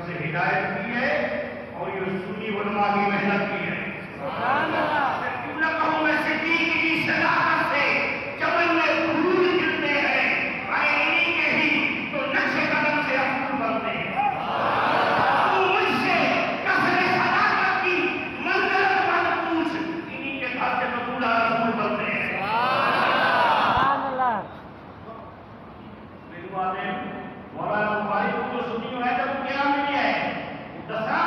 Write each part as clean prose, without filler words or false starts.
طرف سے ہدایت کی ہے اور یہ سنی علماء کی محنت کی ہے. کیوں نہ کہوں میں صدیق کی صداقت سے چمن میں پھول کھلتے ہیں, آئے انہی کے ہی تو نقش قدم سے افسر بنتے ہیں. تو مجھ سے کثر صداقت کی منزلت مت پوچھ, انہی کے گھر سے تو بوڑھا رسول بنتے ہیں. میری باتیں مولانا بخاری کو جو سنی ہو ہے تو کیا ملی ہے دسا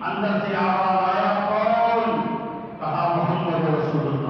اندر سے آواز آیا, کون؟ کہا محمد رسول اللہ.